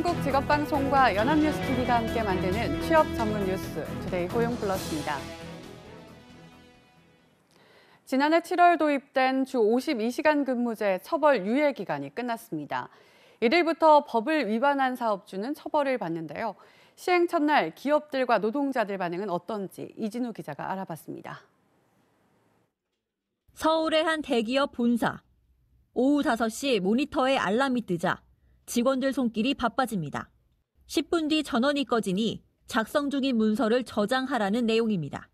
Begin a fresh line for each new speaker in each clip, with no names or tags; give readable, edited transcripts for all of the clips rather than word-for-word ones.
대한민국 직업방송과 연합뉴스TV가 함께 만드는 취업 전문 뉴스 투데이 고용플러스입니다. 지난해 7월 도입된 주 52시간 근무제 처벌 유예 기간이 끝났습니다. 1일부터 법을 위반한 사업주는 처벌을 받는데요. 시행 첫날 기업들과 노동자들 반응은 어떤지 이진우 기자가 알아봤습니다.
서울의 한 대기업 본사. 오후 5시 모니터에 알람이 뜨자 직원들 손길이 바빠집니다. 10분 뒤 전원이 꺼지니 작성 중인 문서를 저장하라는 내용입니다.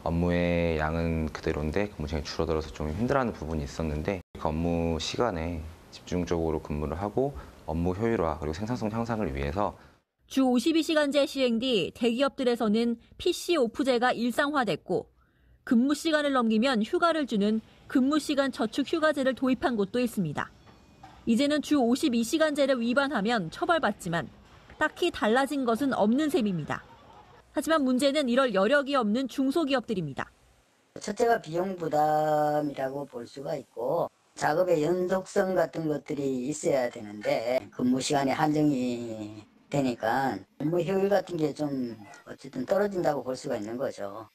업무의 양은 그대로인데 근무 시간이 줄어들어서 좀 힘들어하는 부분이 있었는데 그 업무 시간에 집중적으로 근무를 하고 업무 효율화 그리고 생산성 향상을 위해서
주 52시간제 시행 뒤 대기업들에서는 PC 오프제가 일상화됐고 근무 시간을 넘기면 휴가를 주는 근무시간 저축 휴가제를 도입한 곳도 있습니다. 이제는 주 52시간제를 위반하면 처벌받지만 딱히 달라진 것은 없는 셈입니다. 하지만 문제는 이럴 여력이 없는 중소기업들입니다.
첫째가 비용 부담이라고 볼 수가 있고 작업의 연속성 같은 것들이 있어야 되는데 근무 시간이 한정이 되니까 업무 효율 같은 게 좀 어쨌든 떨어진다고 볼 수가 있는 거죠.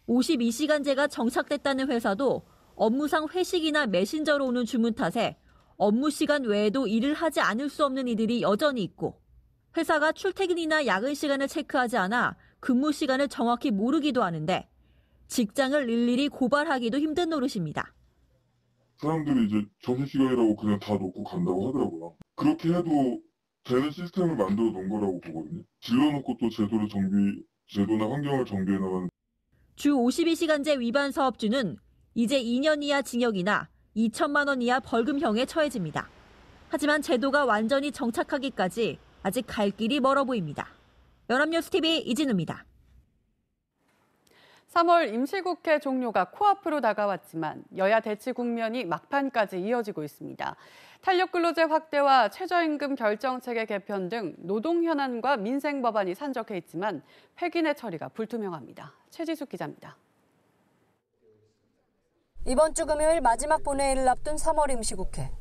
52시간제가 정착됐다는 회사도 업무상 회식이나 메신저로 오는 주문 탓에 업무 시간 외에도 일을 하지 않을 수 없는 이들이 여전히 있고 회사가 출퇴근이나 야근 시간을 체크하지 않아 근무 시간을 정확히 모르기도 하는데 직장을 일일이 고발하기도 힘든 노릇입니다.
사람들이 이제 점심시간이라고 그냥 다 놓고 간다고 하더라고요. 그렇게 해도 되는 시스템을 만들어 놓은 거라고 보거든요. 질러놓고 또 제도나 환경을 정비해 나가는.
주 52시간제 위반 사업주는 이제 2년 이하 징역이나 2천만 원 이하 벌금형에 처해집니다. 하지만 제도가 완전히 정착하기까지 아직 갈 길이 멀어 보입니다. 연합뉴스TV 이진우입니다.
3월 임시국회 종료가 코앞으로 다가왔지만 여야 대치 국면이 막판까지 이어지고 있습니다. 탄력근로제 확대와 최저임금 결정체계 개편 등 노동 현안과 민생 법안이 산적해 있지만 폐기내 처리가 불투명합니다. 최지숙 기자입니다.
이번 주 금요일 마지막 본회의를 앞둔 3월 임시국회.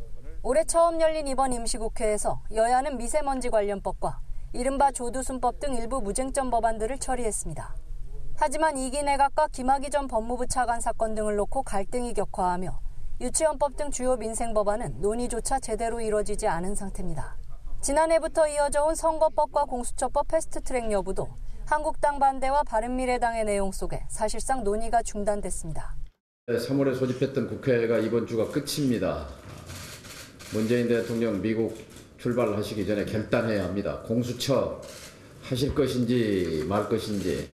올해 처음 열린 이번 임시국회에서 여야는 미세먼지 관련법과 이른바 조두순법 등 일부 무쟁점 법안들을 처리했습니다. 하지만 2기 내각과 김학의 전 법무부 차관 사건 등을 놓고 갈등이 격화하며 유치원법 등 주요 민생 법안은 논의조차 제대로 이뤄지지 않은 상태입니다. 지난해부터 이어져 온 선거법과 공수처법 패스트트랙 여부도 한국당 반대와 바른미래당의 내용 속에 사실상 논의가 중단됐습니다.
3월에 소집했던 국회가 이번 주가 끝입니다. 문재인 대통령 미국 출발하시기 전에 결단해야 합니다. 공수처 하실 것인지 말 것인지.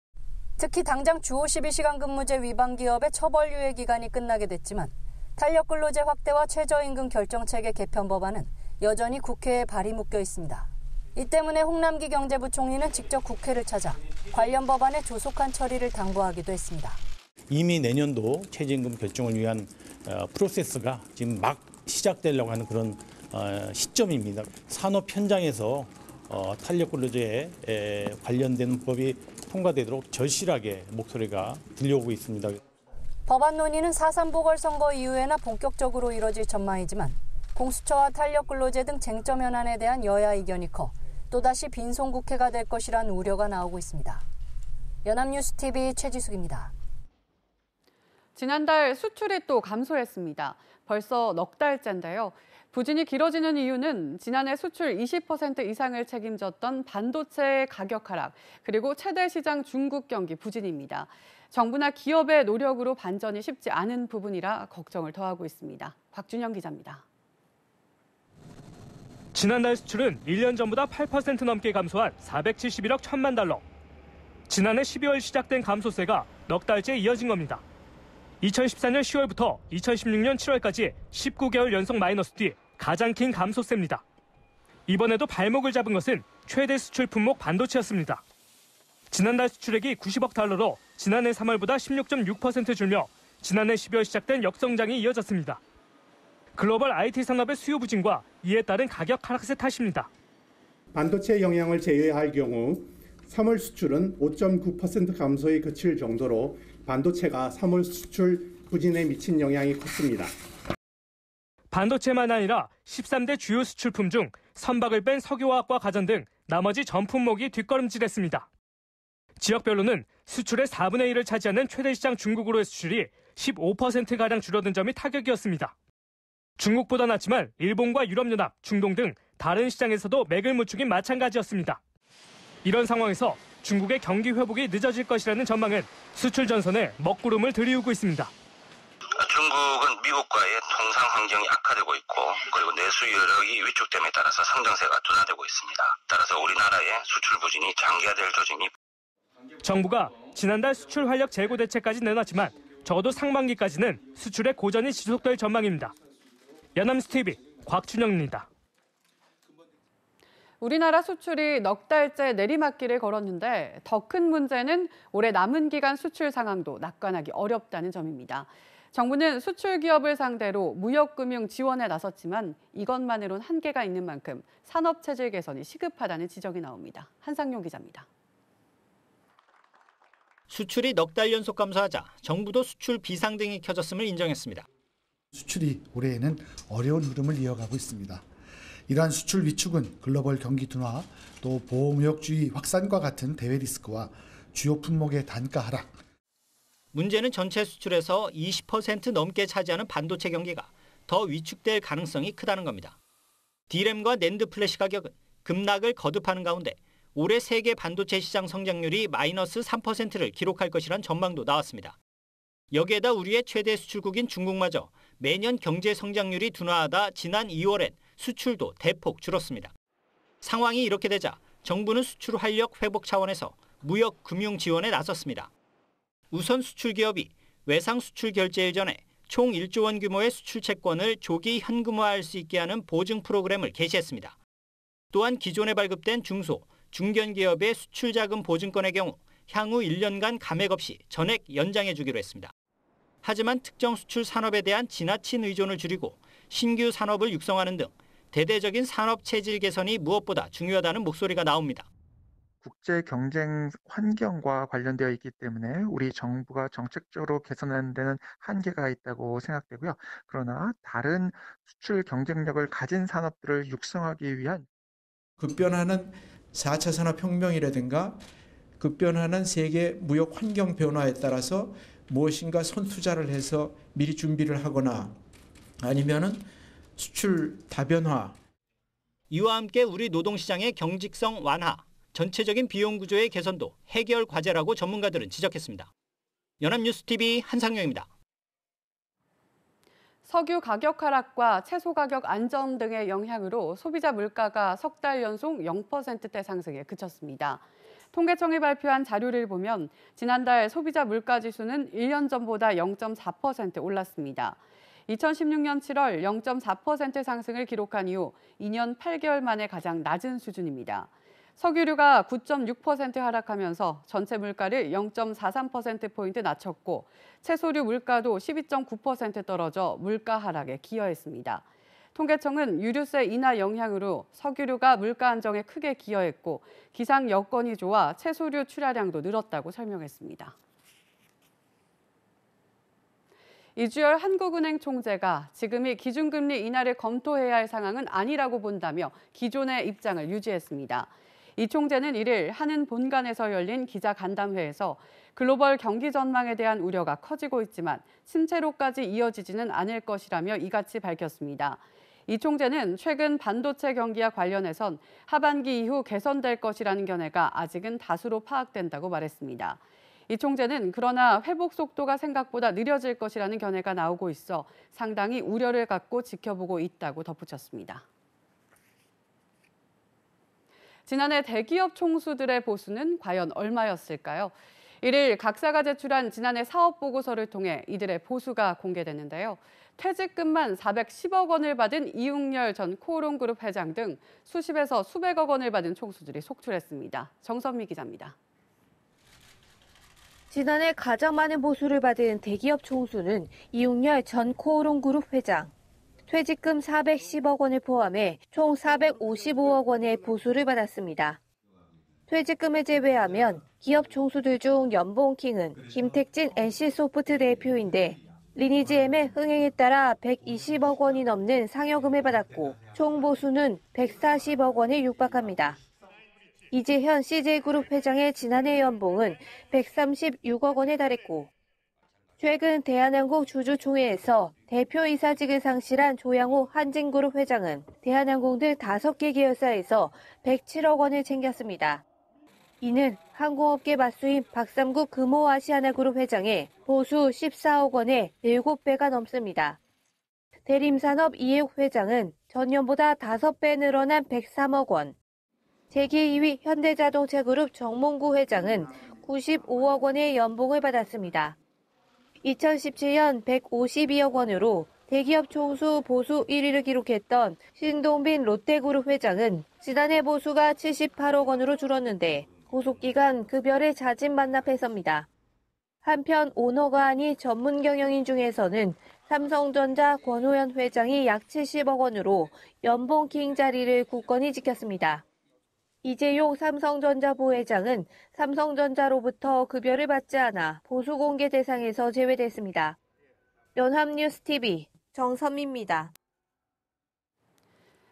특히 당장 주 52시간 근무제 위반 기업의 처벌 유예 기간이 끝나게 됐지만 탄력근로제 확대와 최저임금 결정체계 개편 법안은 여전히 국회에 발이 묶여 있습니다. 이 때문에 홍남기 경제부총리는 직접 국회를 찾아 관련 법안의 조속한 처리를 당부하기도 했습니다.
이미 내년도 최저임금 결정을 위한 프로세스가 지금 막 시작되려고 하는 그런 시점입니다. 산업 현장에서 탄력근로제에 관련된 법이 통과되도록 절실하게 목소리가 들려오고 있습니다.
법안 논의는 4.3 보궐선거 이후에나 본격적으로 이뤄질 전망이지만 공수처와 탄력근로제 등 쟁점 현안에 대한 여야 의견이 커 또다시 빈손국회가 될 것이란 우려가 나오고 있습니다. 연합뉴스TV 최지숙입니다.
지난달 수출이 또 감소했습니다. 벌써 넉 달째인데요. 부진이 길어지는 이유는 지난해 수출 20% 이상을 책임졌던 반도체 가격 하락, 그리고 최대 시장 중국 경기 부진입니다. 정부나 기업의 노력으로 반전이 쉽지 않은 부분이라 걱정을 더하고 있습니다. 곽준영 기자입니다.
지난달 수출은 1년 전보다 8% 넘게 감소한 471억 1천만 달러. 지난해 12월 시작된 감소세가 넉 달째 이어진 겁니다. 2014년 10월부터 2016년 7월까지 19개월 연속 마이너스 뒤 가장 긴 감소세입니다. 이번에도 발목을 잡은 것은 최대 수출 품목 반도체였습니다. 지난달 수출액이 90억 달러로 지난해 3월보다 16.6% 줄며 지난해 12월 시작된 역성장이 이어졌습니다. 글로벌 IT 산업의 수요 부진과 이에 따른 가격 하락세 탓입니다.
반도체 영향을 제외할 경우 3월 수출은 5.9% 감소에 그칠 정도로 반도체가 3월 수출 부진에 미친 영향이 컸습니다.
반도체만 아니라 13대 주요 수출품 중 선박을 뺀 석유화학과 가전 등 나머지 전 품목이 뒷걸음질했습니다. 지역별로는 수출의 4분의 1을 차지하는 최대 시장 중국으로의 수출이 15%가량 줄어든 점이 타격이었습니다. 중국보다 낮지만 일본과 유럽연합, 중동 등 다른 시장에서도 맥을 못 추긴 마찬가지였습니다. 이런 상황에서 중국의 경기 회복이 늦어질 것이라는 전망은 수출 전선에 먹구름을 들이우고 있습니다.
중국은 미국과의 통상 환경이 악화되고 있고 그리고 내수 여력이 위축됨에 따라서 성장세가 둔화되고 있습니다. 따라서 우리나라의 수출 부진이 장기화될 조짐이.
정부가 지난달 수출 활력 재고 대책까지 내놨지만 적어도 상반기까지는 수출의 고전이 지속될 전망입니다. 연합뉴스 TV 곽준영입니다.
우리나라 수출이 넉 달째 내리막길을 걸었는데 더 큰 문제는 올해 남은 기간 수출 상황도 낙관하기 어렵다는 점입니다. 정부는 수출 기업을 상대로 무역금융 지원에 나섰지만 이것만으론 한계가 있는 만큼 산업 체질 개선이 시급하다는 지적이 나옵니다. 한상용 기자입니다.
수출이 넉 달 연속 감소하자 정부도 수출 비상등이 켜졌음을 인정했습니다.
수출이 올해에는 어려운 흐름을 이어가고 있습니다. 이러한 수출 위축은 글로벌 경기 둔화, 또 보호무역주의 확산과 같은 대외 리스크와 주요 품목의 단가 하락.
문제는 전체 수출에서 20% 넘게 차지하는 반도체 경기가 더 위축될 가능성이 크다는 겁니다. D램과 낸드 플래시 가격은 급락을 거듭하는 가운데 올해 세계 반도체 시장 성장률이 마이너스 3%를 기록할 것이란 전망도 나왔습니다. 여기에다 우리의 최대 수출국인 중국마저 매년 경제 성장률이 둔화하다 지난 2월엔 수출도 대폭 줄었습니다. 상황이 이렇게 되자 정부는 수출 활력 회복 차원에서 무역 금융 지원에 나섰습니다. 우선 수출 기업이 외상 수출 결제일 전에 총 1조 원 규모의 수출 채권을 조기 현금화할 수 있게 하는 보증 프로그램을 개시했습니다. 또한 기존에 발급된 중소, 중견 기업의 수출 자금 보증권의 경우 향후 1년간 감액 없이 전액 연장해 주기로 했습니다. 하지만 특정 수출 산업에 대한 지나친 의존을 줄이고 신규 산업을 육성하는 등 대대적인 산업 체질 개선이 무엇보다 중요하다는 목소리가 나옵니다.
국제 경쟁 환경과 관련되어 있기 때문에 우리 정부가 정책적으로 개선하는 데는 한계가 있다고 생각되고요. 그러나 다른 수출 경쟁력을 가진 산업들을 육성하기 위한
급변하는 4차 산업혁명이라든가 급변하는 세계 무역 환경 변화에 따라서 무엇인가 선투자를 해서 미리 준비를 하거나 아니면은 수출 다변화.
이와 함께 우리 노동시장의 경직성 완화, 전체적인 비용 구조의 개선도 해결 과제라고 전문가들은 지적했습니다. 연합뉴스TV 한상영입니다.
석유 가격 하락과 채소 가격 안정 등의 영향으로 소비자 물가가 석 달 연속 0%대 상승에 그쳤습니다. 통계청이 발표한 자료를 보면 지난달 소비자 물가 지수는 1년 전보다 0.4% 올랐습니다. 2016년 7월 0.4% 상승을 기록한 이후 2년 8개월 만에 가장 낮은 수준입니다. 석유류가 9.6% 하락하면서 전체 물가를 0.43%포인트 낮췄고 채소류 물가도 12.9% 떨어져 물가 하락에 기여했습니다. 통계청은 유류세 인하 영향으로 석유류가 물가 안정에 크게 기여했고 기상 여건이 좋아 채소류 출하량도 늘었다고 설명했습니다. 이주열 한국은행 총재가 지금이 기준금리 인하를 검토해야 할 상황은 아니라고 본다며 기존의 입장을 유지했습니다. 이 총재는 1일 한은 본관에서 열린 기자간담회에서 글로벌 경기 전망에 대한 우려가 커지고 있지만 침체로까지 이어지지는 않을 것이라며 이같이 밝혔습니다. 이 총재는 최근 반도체 경기와 관련해선 하반기 이후 개선될 것이라는 견해가 아직은 다수로 파악된다고 말했습니다. 이 총재는 그러나 회복 속도가 생각보다 느려질 것이라는 견해가 나오고 있어 상당히 우려를 갖고 지켜보고 있다고 덧붙였습니다. 지난해 대기업 총수들의 보수는 과연 얼마였을까요? 1일 각사가 제출한 지난해 사업보고서를 통해 이들의 보수가 공개됐는데요. 퇴직금만 410억 원을 받은 이웅열 전 코오롱그룹 회장 등 수십에서 수백억 원을 받은 총수들이 속출했습니다. 정선미 기자입니다.
지난해 가장 많은 보수를 받은 대기업 총수는 이웅열 전 코오롱그룹 회장. 퇴직금 410억 원을 포함해 총 455억 원의 보수를 받았습니다. 퇴직금을 제외하면 기업 총수들 중 연봉 킹은 김택진 NC소프트 대표인데 리니지M의 흥행에 따라 120억 원이 넘는 상여금을 받았고 총 보수는 140억 원에 육박합니다. 이재현 CJ그룹 회장의 지난해 연봉은 136억 원에 달했고 최근 대한항공 주주총회에서 대표이사직을 상실한 조양호 한진그룹 회장은 대한항공 등 5개 계열사에서 107억 원을 챙겼습니다. 이는 항공업계 맞수인 박삼국 금호아시아나그룹 회장의 보수 14억 원에 7배가 넘습니다. 대림산업 이해욱 회장은 전년보다 5배 늘어난 103억 원, 재계 2위 현대자동차그룹 정몽구 회장은 95억 원의 연봉을 받았습니다. 2017년 152억 원으로 대기업 총수 보수 1위를 기록했던 신동빈 롯데그룹 회장은 지난해 보수가 78억 원으로 줄었는데 고속기관 급여를 자진 반납해서입니다. 한편 오너가 아닌 전문 경영인 중에서는 삼성전자 권호연 회장이 약 70억 원으로 연봉 킹 자리를 굳건히 지켰습니다. 이재용 삼성전자 부회장은 삼성전자로부터 급여를 받지 않아 보수 공개 대상에서 제외됐습니다. 연합뉴스TV 정선미입니다.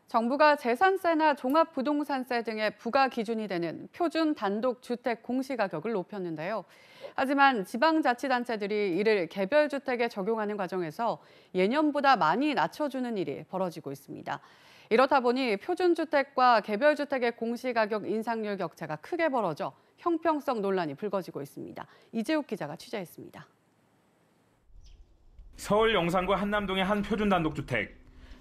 정부가 재산세나 종합부동산세 등의 부과 기준이 되는 표준 단독주택 공시가격을 높였는데요. 하지만 지방자치단체들이 이를 개별주택에 적용하는 과정에서 예년보다 많이 낮춰주는 일이 벌어지고 있습니다. 이렇다 보니 표준주택과 개별주택의 공시가격 인상률 격차가 크게 벌어져 형평성 논란이 불거지고 있습니다. 이재욱 기자가 취재했습니다.
서울 영산구 한남동의 한 표준단독주택.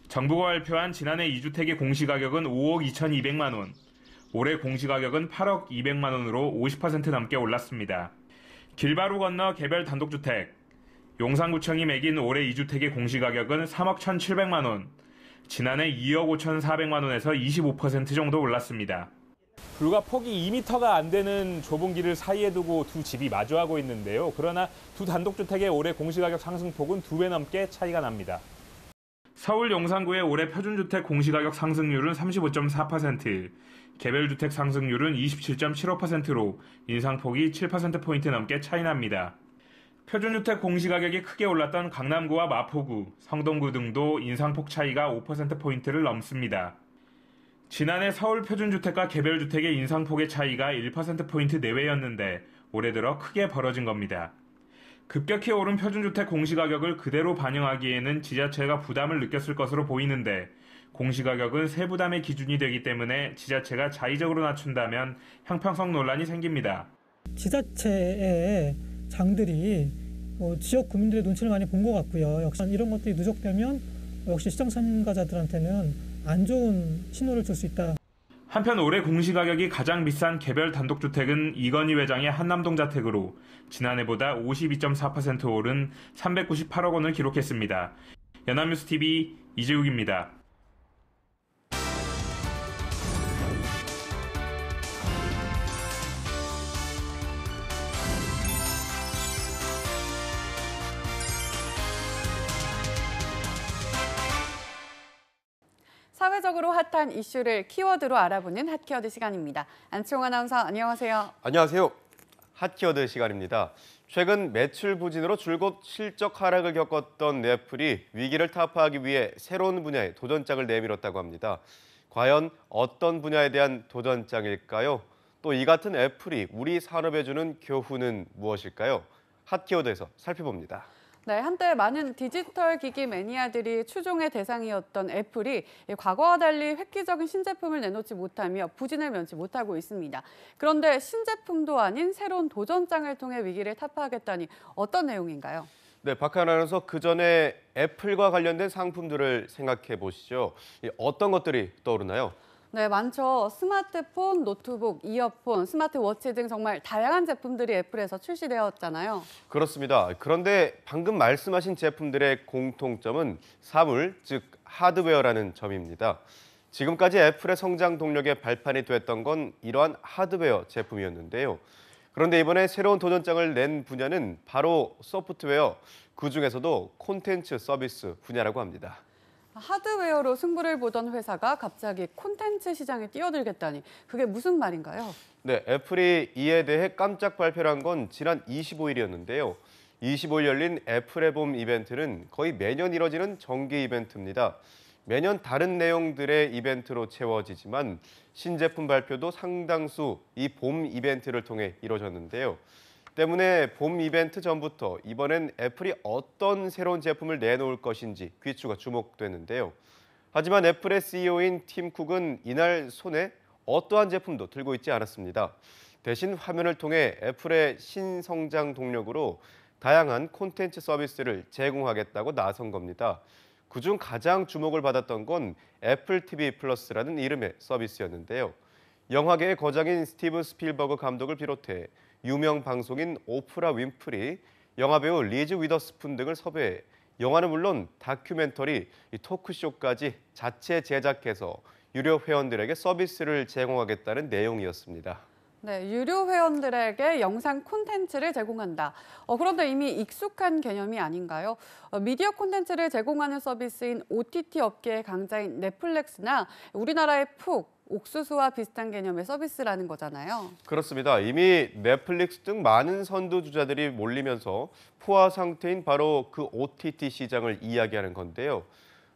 정부가 발표한 지난해 2주택의 공시가격은 5억 2,200만 원. 올해 공시가격은 8억 200만 원으로 50% 넘게 올랐습니다. 길바로 건너 개별 단독주택. 용산구청이 매긴 올해 2주택의 공시가격은 3억 1,700만 원. 지난해 2억 5,400만 원에서 25% 정도 올랐습니다.
불과 폭이 2m가 안 되는 좁은 길을 사이에 두고 두 집이 마주하고 있는데요. 그러나 두 단독주택의 올해 공시가격 상승폭은 2배 넘게 차이가 납니다.
서울 용산구의 올해 표준주택 공시가격 상승률은 35.4%, 개별주택 상승률은 27.75%로 인상폭이 7%포인트 넘게 차이납니다. 표준주택 공시가격이 크게 올랐던 강남구와 마포구, 성동구 등도 인상폭 차이가 5%포인트를 넘습니다. 지난해 서울 표준주택과 개별주택의 인상폭의 차이가 1%포인트 내외였는데 올해 들어 크게 벌어진 겁니다. 급격히 오른 표준주택 공시가격을 그대로 반영하기에는 지자체가 부담을 느꼈을 것으로 보이는데 공시가격은 세부담의 기준이 되기 때문에 지자체가 자의적으로 낮춘다면 형평성 논란이 생깁니다.
지자체의 장들이 지역 구민들의 눈치를 많이 본 것 같고요. 역시 이런 것들이 누적되면 역시 시장 참가자들한테는 안 좋은 신호를 줄 수 있다.
한편 올해 공시가격이 가장 비싼 개별 단독주택은 이건희 회장의 한남동 자택으로 지난해보다 52.4% 오른 398억 원을 기록했습니다. 연합뉴스TV 이재욱입니다.
사회적으로 핫한 이슈를 키워드로 알아보는 핫키워드 시간입니다. 안치홍 아나운서 안녕하세요.
안녕하세요. 핫키워드 시간입니다. 최근 매출 부진으로 줄곧 실적 하락을 겪었던 애플이 위기를 타파하기 위해 새로운 분야에 도전장을 내밀었다고 합니다. 과연 어떤 분야에 대한 도전장일까요? 또 이 같은 애플이 우리 산업에 주는 교훈은 무엇일까요? 핫키워드에서 살펴봅니다.
네, 한때 많은 디지털 기기 매니아들이 추종의 대상이었던 애플이 과거와 달리 획기적인 신제품을 내놓지 못하며 부진을 면치 못하고 있습니다. 그런데 신제품도 아닌 새로운 도전장을 통해 위기를 타파하겠다니 어떤 내용인가요?
네, 박하나 아나운서 그 전에 애플과 관련된 상품들을 생각해 보시죠. 어떤 것들이 떠오르나요?
네, 많죠. 스마트폰, 노트북, 이어폰, 스마트워치 등 정말 다양한 제품들이 애플에서 출시되었잖아요.
그렇습니다. 그런데 방금 말씀하신 제품들의 공통점은 사물, 즉 하드웨어라는 점입니다. 지금까지 애플의 성장 동력의 발판이 됐던 건 이러한 하드웨어 제품이었는데요. 그런데 이번에 새로운 도전장을 낸 분야는 바로 소프트웨어, 그중에서도 콘텐츠 서비스 분야라고 합니다.
하드웨어로 승부를 보던 회사가 갑자기 콘텐츠 시장에 뛰어들겠다니 그게 무슨 말인가요?
네, 애플이 이에 대해 깜짝 발표를 한 건 지난 25일이었는데요. 25일 열린 애플의 봄 이벤트는 거의 매년 이뤄지는 정기 이벤트입니다. 매년 다른 내용들의 이벤트로 채워지지만 신제품 발표도 상당수 이 봄 이벤트를 통해 이루어졌는데요. 때문에 봄 이벤트 전부터 이번엔 애플이 어떤 새로운 제품을 내놓을 것인지 귀추가 주목되는데요. 하지만 애플의 CEO인 팀 쿡은 이날 손에 어떠한 제품도 들고 있지 않았습니다. 대신 화면을 통해 애플의 신성장 동력으로 다양한 콘텐츠 서비스를 제공하겠다고 나선 겁니다. 그중 가장 주목을 받았던 건 애플 TV 플러스라는 이름의 서비스였는데요. 영화계의 거장인 스티븐 스필버그 감독을 비롯해 유명 방송인 오프라 윈프리, 영화배우 리즈 위더스푼 등을 섭외해 영화는 물론 다큐멘터리, 토크쇼까지 자체 제작해서 유료 회원들에게 서비스를 제공하겠다는 내용이었습니다.
네, 유료 회원들에게 영상 콘텐츠를 제공한다. 그런데 이미 익숙한 개념이 아닌가요? 미디어 콘텐츠를 제공하는 서비스인 OTT 업계의 강자인 넷플릭스나 우리나라의 푹, 옥수수와 비슷한 개념의 서비스라는 거잖아요.
그렇습니다. 이미 넷플릭스 등 많은 선두주자들이 몰리면서 포화 상태인 바로 그 OTT 시장을 이야기하는 건데요.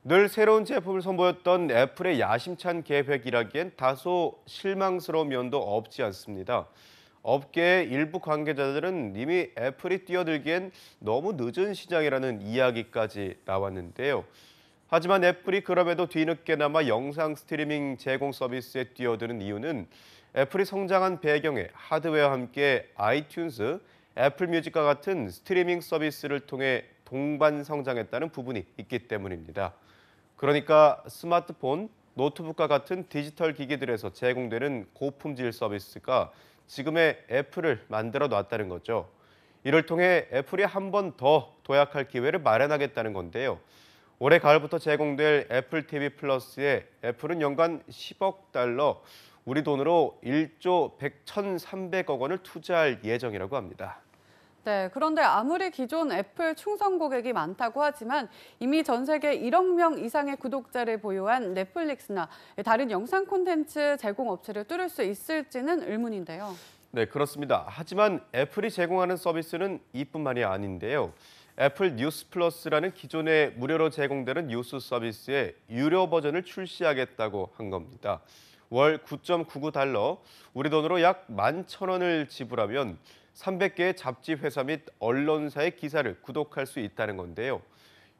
늘 새로운 제품을 선보였던 애플의 야심찬 계획이라기엔 다소 실망스러운 면도 없지 않습니다. 업계의 일부 관계자들은 이미 애플이 뛰어들기엔 너무 늦은 시장이라는 이야기까지 나왔는데요. 하지만 애플이 그럼에도 뒤늦게나마 영상 스트리밍 제공 서비스에 뛰어드는 이유는 애플이 성장한 배경에 하드웨어와 함께 아이튠즈, 애플 뮤직과 같은 스트리밍 서비스를 통해 동반 성장했다는 부분이 있기 때문입니다. 그러니까 스마트폰, 노트북과 같은 디지털 기기들에서 제공되는 고품질 서비스가 지금의 애플을 만들어 놨다는 거죠. 이를 통해 애플이 한 번 더 도약할 기회를 마련하겠다는 건데요. 올해 가을부터 제공될 애플 TV 플러스에 애플은 연간 10억 달러, 우리 돈으로 1조 1,300억 원을 투자할 예정이라고 합니다.
네, 그런데 아무리 기존 애플 충성 고객이 많다고 하지만 이미 전 세계 1억 명 이상의 구독자를 보유한 넷플릭스나 다른 영상 콘텐츠 제공 업체를 뚫을 수 있을지는 의문인데요.
네, 그렇습니다. 하지만 애플이 제공하는 서비스는 이뿐만이 아닌데요. 애플 뉴스 플러스라는 기존에 무료로 제공되는 뉴스 서비스의 유료 버전을 출시하겠다고 한 겁니다. 월 9.99달러, 우리 돈으로 약 11,000원을 지불하면 300개의 잡지 회사 및 언론사의 기사를 구독할 수 있다는 건데요.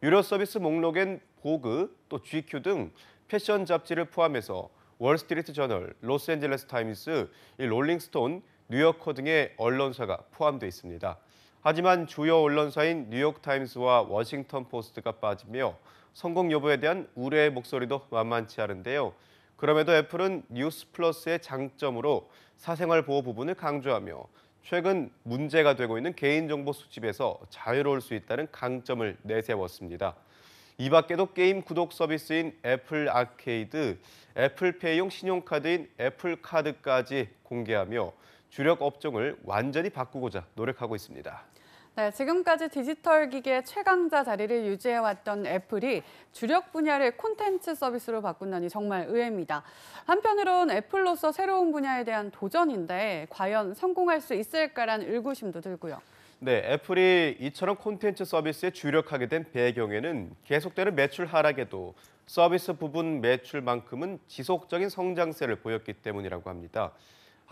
유료 서비스 목록엔 보그, 또 GQ 등 패션 잡지를 포함해서 월스트리트 저널, 로스앤젤레스 타임스, 롤링스톤, 뉴요커 등의 언론사가 포함되어 있습니다. 하지만 주요 언론사인 뉴욕타임스와 워싱턴 포스트가 빠지며 성공 여부에 대한 우려의 목소리도 만만치 않은데요. 그럼에도 애플은 뉴스 플러스의 장점으로 사생활 보호 부분을 강조하며 최근 문제가 되고 있는 개인정보 수집에서 자유로울 수 있다는 강점을 내세웠습니다. 이 밖에도 게임 구독 서비스인 애플 아케이드, 애플페이용 신용카드인 애플카드까지 공개하며 주력 업종을 완전히 바꾸고자 노력하고 있습니다.
네, 지금까지 디지털 기기의 최강자 자리를 유지해왔던 애플이 주력 분야를 콘텐츠 서비스로 바꾼다니 정말 의외입니다. 한편으론 애플로서 새로운 분야에 대한 도전인데 과연 성공할 수 있을까란 의구심도 들고요.
네, 애플이 이처럼 콘텐츠 서비스에 주력하게 된 배경에는 계속되는 매출 하락에도 서비스 부분 매출만큼은 지속적인 성장세를 보였기 때문이라고 합니다.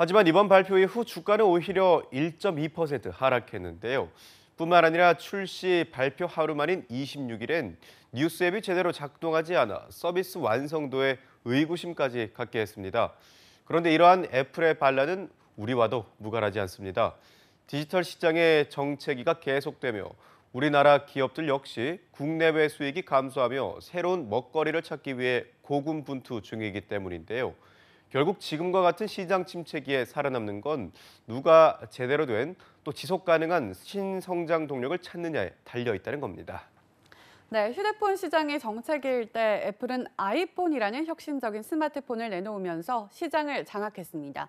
하지만 이번 발표 이후 주가는 오히려 1.2% 하락했는데요. 뿐만 아니라 출시 발표 하루 만인 26일엔 뉴스 앱이 제대로 작동하지 않아 서비스 완성도에 의구심까지 갖게 했습니다. 그런데 이러한 애플의 반란은 우리와도 무관하지 않습니다. 디지털 시장의 정체기가 계속되며 우리나라 기업들 역시 국내외 수익이 감소하며 새로운 먹거리를 찾기 위해 고군분투 중이기 때문인데요. 결국 지금과 같은 시장 침체기에 살아남는 건 누가 제대로 된 또 지속 가능한 신성장 동력을 찾느냐에 달려 있다는 겁니다.
네, 휴대폰 시장이 정체기일 때 애플은 아이폰이라는 혁신적인 스마트폰을 내놓으면서 시장을 장악했습니다.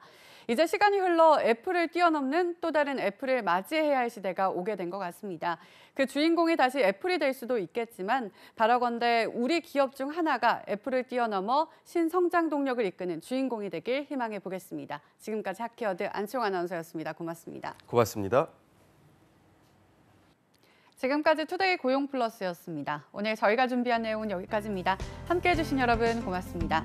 이제 시간이 흘러 애플을 뛰어넘는 또 다른 애플을 맞이해야 할 시대가 오게 된 것 같습니다. 그 주인공이 다시 애플이 될 수도 있겠지만 바라건대 우리 기업 중 하나가 애플을 뛰어넘어 신성장 동력을 이끄는 주인공이 되길 희망해 보겠습니다. 지금까지 하키워드 안치홍 아나운서였습니다. 고맙습니다.
고맙습니다.
지금까지 투데이 고용 플러스였습니다. 오늘 저희가 준비한 내용은 여기까지입니다. 함께해 주신 여러분 고맙습니다.